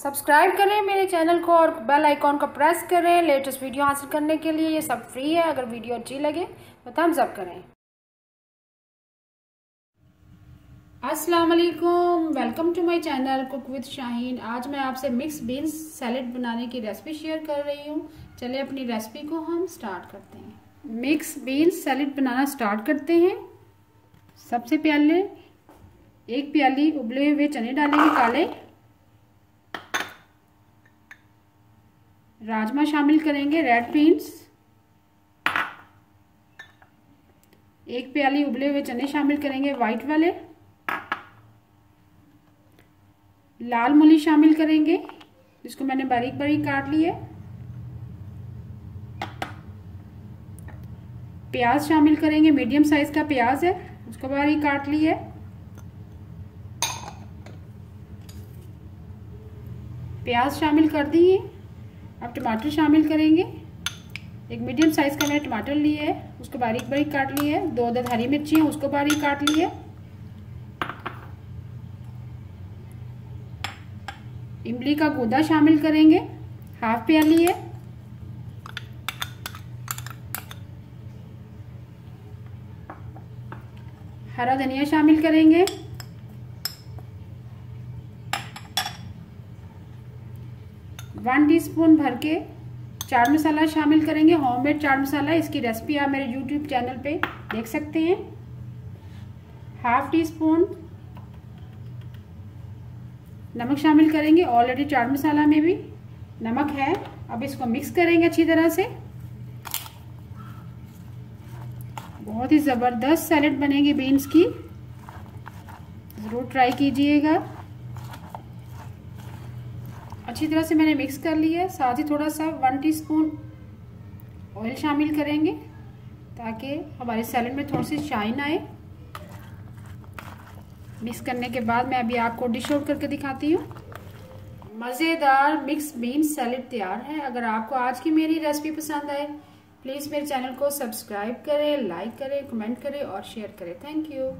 Subscribe करें मेरे channel को और बेल आइकॉन को प्रेस करें लेटेस्ट वीडियो हासिल करने के लिए। ये सब फ्री है। अगर वीडियो अच्छी लगे तो थम्स अप करें। अस्सलाम वालेकुम, welcome to my channel cook with Shaheen. आज मैं आपसे मिक्स बीन्स सैलेड बनाने की रेसिपी शेयर कर रही हूँ। चलिए अपनी रेसिपी को हम स्टार्ट करते हैं। मिक्स बीन्स सैलेड बनाना स्टार्ट करते हैं। सबसे पहले 1 प्याली उबले हुए चने डालेंगे काले। राजमा शामिल करेंगे, रेड बीन्स। 1 प्याली उबले हुए चने शामिल करेंगे, वाइट वाले। लाल मूली शामिल करेंगे, जिसको मैंने बारीक बारीक काट ली है। प्याज शामिल करेंगे, मीडियम साइज का प्याज है, उसको बारीक काट ली है। प्याज शामिल कर दिए। अब टमाटर शामिल करेंगे। एक मीडियम साइज का मैंने टमाटर लिया है, उसको बारीक बारीक काट लिया है। 2 अदद हरी मिर्ची है, उसको बारीक काट ली है। इमली का गूदा शामिल करेंगे, 1/2 प्याली है। हरा धनिया शामिल करेंगे। 1 टीस्पून भर के चाट मसाला शामिल करेंगे, होममेड चाट मसाला। इसकी रेसिपी आप मेरे यूट्यूब चैनल पे देख सकते हैं। 1/2 टीस्पून नमक शामिल करेंगे। ऑलरेडी चाट मसाला में भी नमक है। अब इसको मिक्स करेंगे अच्छी तरह से। बहुत ही ज़बरदस्त सैलेड बनेगी बीन्स की, ज़रूर ट्राई कीजिएगा। अच्छी तरह से मैंने मिक्स कर लिया है। साथ ही थोड़ा सा 1 टीस्पून ऑयल शामिल करेंगे, ताकि हमारे सैलेड में थोड़ी सी शाइन आए। मिक्स करने के बाद मैं अभी आपको डिश आउट करके दिखाती हूँ। मज़ेदार मिक्स बीन्स सैलेड तैयार है। अगर आपको आज की मेरी रेसिपी पसंद आए, प्लीज़ मेरे चैनल को सब्सक्राइब करें, लाइक करें, कमेंट करें और शेयर करें। Thank you.